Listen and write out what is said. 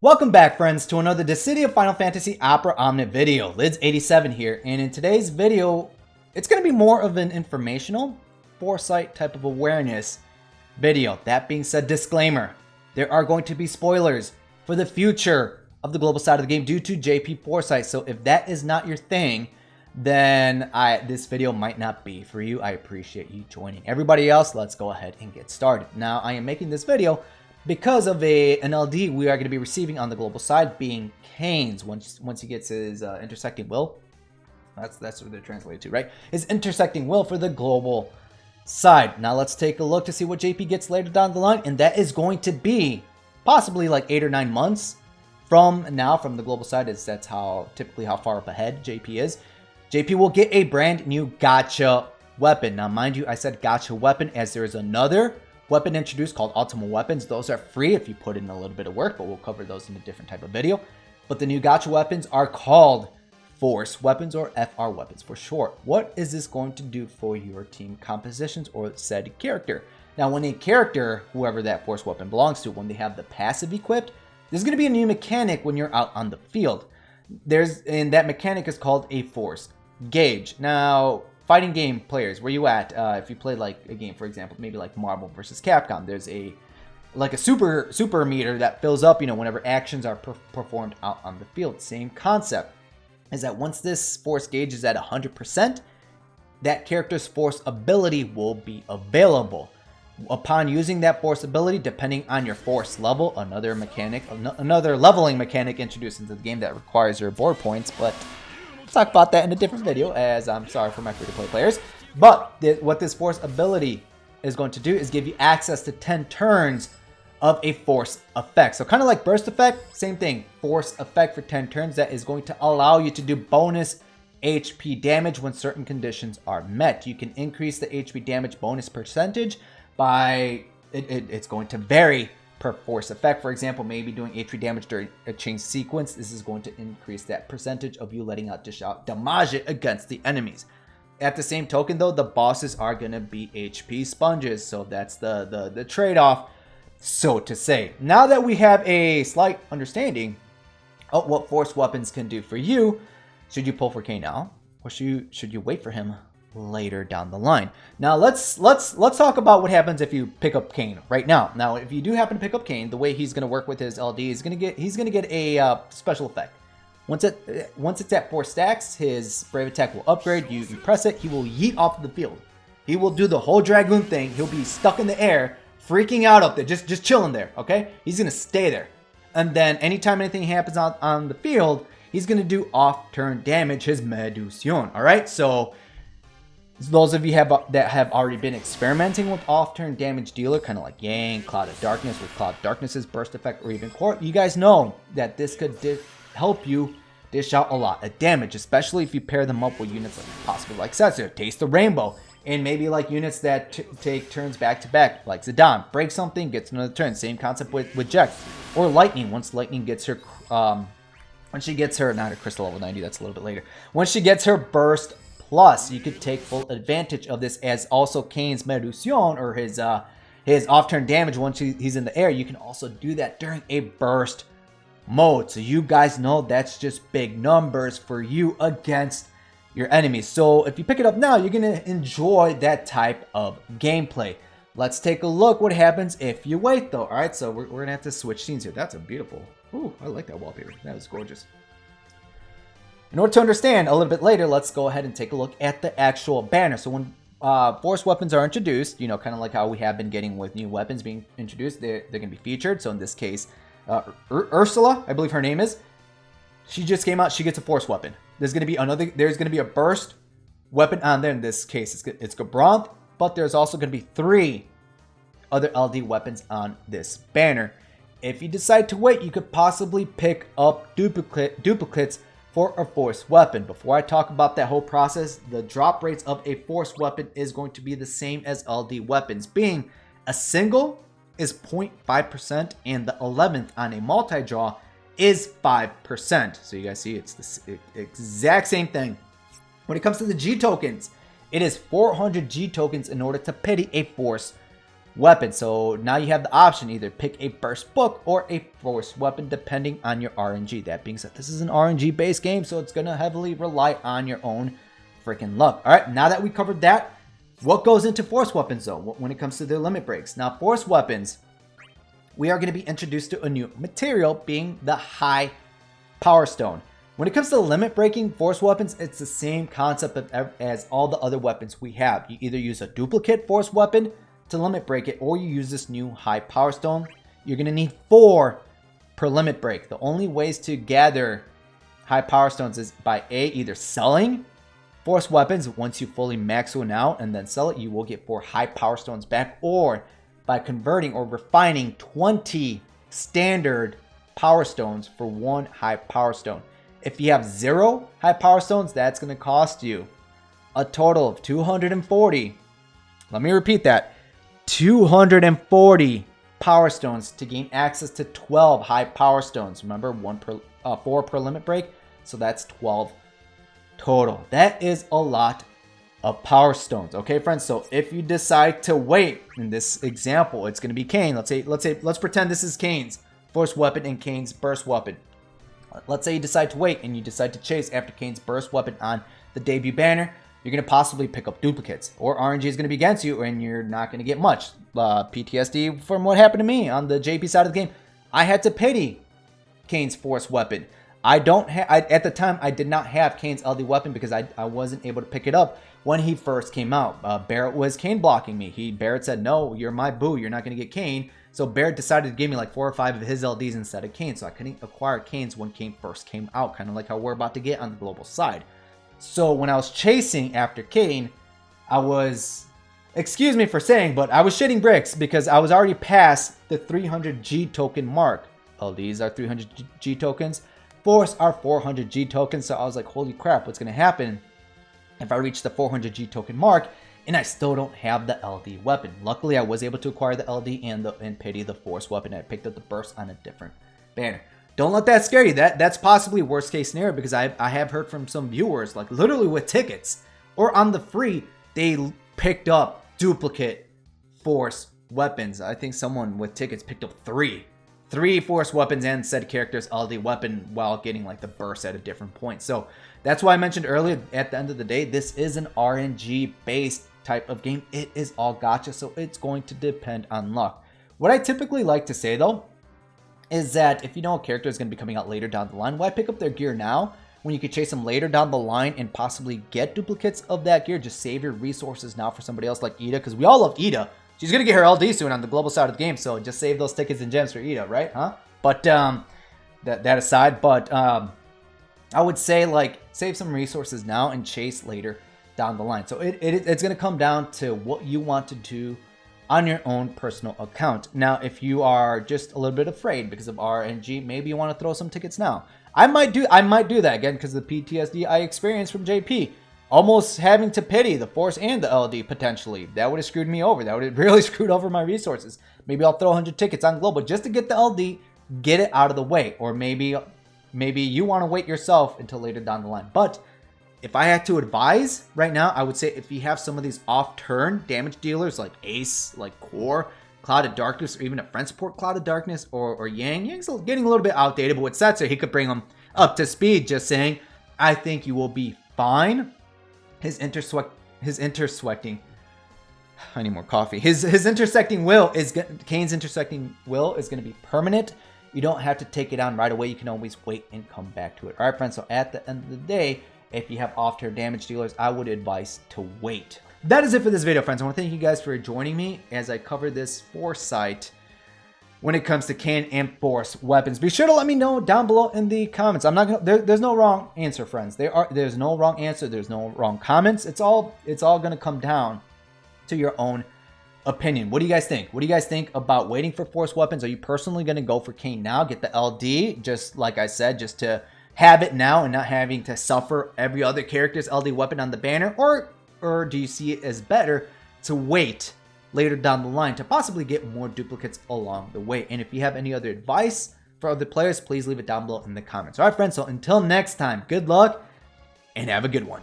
Welcome back, friends, to another Dissidia Final Fantasy Opera Omnia video. Lids87 here, and in today's video, it's going to be more of an informational, foresight type of awareness video. That being said, disclaimer, there are going to be spoilers for the future of the global side of the game due to JP Foresight, so if that is not your thing, then this video might not be for you. I appreciate you joining. Everybody else, let's go ahead and get started. Now, I am making this video because of an LD we are going to be receiving on the global side, being Kain's once he gets his intersecting will. That's what they're translated to, right? His intersecting will for the global side. Now let's take a look to see what JP gets later down the line, and that is going to be possibly like 8 or 9 months from now from the global side. That's typically how far up ahead JP is. JP will get a brand new gacha weapon. Now mind you, I said gacha weapon as there is another weapon introduced called Ultimate Weapons. Those are free if you put in a little bit of work, but we'll cover those in a different type of video. But the new gacha weapons are called Force Weapons, or FR Weapons for short. What is this going to do for your team compositions or said character? Now, when a character, whoever that Force Weapon belongs to, when they have the passive equipped, there's going to be a new mechanic when you're out on the field. And that mechanic is called a Force Gauge. Now, fighting game players, where you at? If you play like a game, for example, maybe like Marvel versus Capcom, there's a super meter that fills up, whenever actions are performed out on the field. Same concept is that once this force gauge is at 100%, that character's force ability will be available. Upon using that force ability, depending on your force level, another leveling mechanic introduced into the game that requires your board points, but talk about that in a different video, as I'm sorry for my free-to-play players. But what this force ability is going to do is give you access to 10 turns of a force effect. So kind of like burst effect, same thing. Force effect for 10 turns that is going to allow you to do bonus HP damage when certain conditions are met. You can increase the HP damage bonus percentage by, it's going to vary per force effect. For example, maybe doing HP damage during a chain sequence, this is going to increase that percentage of you letting out dish out damage against the enemies. At the same token though, the bosses are going to be HP sponges, so that's the trade-off, so to say. Now that we have a slight understanding of what force weapons can do for you, should you pull for Kain now, or should you wait for him later down the line? Now let's talk about what happens if you pick up Kain right now. Now, if you do happen to pick up Kain, the way he's going to work with his LD is he's going to get a special effect. Once it's at 4 stacks, his brave attack will upgrade. You press it, he will yeet off the field. He will do the whole dragoon thing. He'll be stuck in the air, freaking out up there, just chilling there. Okay, he's going to stay there, and then anytime anything happens on the field, he's going to do off turn damage, his Medusion. All right, so those of you that have already been experimenting with off-turn damage dealer, kind of like Yang, Cloud of Darkness, with Cloud of Darkness's burst effect, or even Court, you guys know that this could help you dish out a lot of damage, especially if you pair them up with units like possibly like Setsu, Taste the Rainbow, and maybe like units that take turns back to back, like Zidane. Break something, gets another turn. Same concept with Jex, or Lightning. Once Lightning gets her, when she gets her, not her Crystal level 90, that's a little bit later. Once she gets her burst plus, you could take full advantage of this, as also Kain's Medusion, or his off-turn damage once he's in the air. You can also do that during a burst mode. So you guys know that's just big numbers for you against your enemies. So if you pick it up now, you're going to enjoy that type of gameplay. Let's take a look what happens if you wait though. All right, so we're going to have to switch scenes here. That's a beautiful, ooh, I like that wallpaper. That is gorgeous. In order to understand a little bit later, let's go ahead and take a look at the actual banner. So when force weapons are introduced, kind of like how we have been getting with new weapons being introduced, they're going to be featured. So in this case, Ursula, I believe her name is, she just came out, she gets a force weapon. There's going to be a burst weapon on there. In this case, it's Gabranth, but there's also going to be 3 other LD weapons on this banner. If you decide to wait, you could possibly pick up duplicates for a force weapon. Before I talk about that whole process, the drop rates of a force weapon is going to be the same as LD weapons, being a single is 0.5% and the 11th on a multi-draw is 5%. So you guys see it's the exact same thing. When it comes to the G tokens, it is 400 G tokens in order to pity a force weapon. So now you have the option, either pick a burst book or a force weapon depending on your RNG. That being said, this is an RNG based game, so it's going to heavily rely on your own freaking luck. All right, now that we covered that, what goes into force weapons though when it comes to their limit breaks? Now force weapons, we are going to be introduced to a new material, being the high power stone. When it comes to limit breaking force weapons, it's the same concept as all the other weapons we have. You either use a duplicate force weapon to limit break it, or you use this new high power stone. You're going to need 4 per limit break. The only ways to gather high power stones is by either selling force weapons. Once you fully max one out and then sell it, you will get 4 high power stones back, or by converting or refining 20 standard power stones for 1 high power stone. If you have 0 high power stones, that's going to cost you a total of 240. Let me repeat that. 240 power stones to gain access to 12 high power stones. Remember, 4 per limit break, so that's 12 total. That is a lot of power stones. Okay, friends. So if you decide to wait, in this example, it's going to be Kain. Let's pretend this is Kain's force weapon and Kain's burst weapon. Let's say you decide to wait and you decide to chase after Kain's burst weapon on the debut banner. You're going to possibly pick up duplicates, or RNG is going to be against you and you're not going to get much. PTSD from what happened to me on the JP side of the game. I had to pity Kain's force weapon. At the time, I did not have Kain's LD weapon because I wasn't able to pick it up when he first came out. Barrett was Kain blocking me. Barrett said, no, you're my boo. You're not going to get Kain. So Barrett decided to give me like 4 or 5 of his LDs instead of Kain. So I couldn't acquire Kain's when Kain first came out, kind of like how we're about to get on the global side. So when I was chasing after Kain, I was, excuse me for saying, but I was shitting bricks because I was already past the 300 G token mark. LDs are 300 G tokens. Force are 400 G tokens. So I was like, holy crap, what's going to happen if I reach the 400 G token mark and I still don't have the LD weapon? Luckily, I was able to acquire the LD and pity the force weapon. I picked up the burst on a different banner. Don't let that scare you. That's possibly worst case scenario, because I have heard from some viewers, like literally with tickets or on the free, they picked up duplicate force weapons. I think someone with tickets picked up 3 force weapons and said character's LD weapon while getting like the burst at a different point. So that's why I mentioned earlier, at the end of the day, this is an RNG based type of game. It is all gacha, so it's going to depend on luck. What I typically like to say though is that if you know a character is going to be coming out later down the line, why pick up their gear now when you could chase them later down the line and possibly get duplicates of that gear? Just save your resources now for somebody else like Ida, because we all love Ida. She's going to get her LD soon on the global side of the game, so just save those tickets and gems for Ida, right? Huh? But that aside, but I would say like save some resources now and chase later down the line. So it's going to come down to what you want to do on your own personal account. Now, if you are just a little bit afraid because of RNG, maybe you want to throw some tickets now. I might do that again because of the PTSD I experienced from JP. Almost having to pity the Force and the LD potentially. That would have screwed me over. That would have really screwed over my resources. Maybe I'll throw 100 tickets on Global just to get the LD, get it out of the way. Or maybe you want to wait yourself until later down the line. But if I had to advise right now, I would say if you have some of these off-turn damage dealers like Ace, like Core, Cloud of Darkness, or even a friend support Cloud of Darkness, or Yang. Yang's getting a little bit outdated, but with Setzer, he could bring them up to speed. Just saying, I think you will be fine. His intersecting, I need more coffee. His intersecting will is, Kain's intersecting will is going to be permanent. You don't have to take it on right away. You can always wait and come back to it. All right, friends. So at the end of the day, if you have off-turn damage dealers, I would advise to wait. That is it for this video, friends. I want to thank you guys for joining me as I cover this Foresight when it comes to Kain and Force weapons. Be sure to let me know down below in the comments. I'm not gonna. There's no wrong answer, friends. There's no wrong answer. There's no wrong comments. It's all gonna come down to your own opinion. What do you guys think? What do you guys think about waiting for Force weapons? Are you personally gonna go for Kain now, get the LD, just like I said, just to have it now and not having to suffer every other character's LD weapon on the banner, or do you see it as better to wait later down the line to possibly get more duplicates along the way? And if you have any other advice for other players, please leave it down below in the comments. All right, friends, so until next time, good luck and have a good one.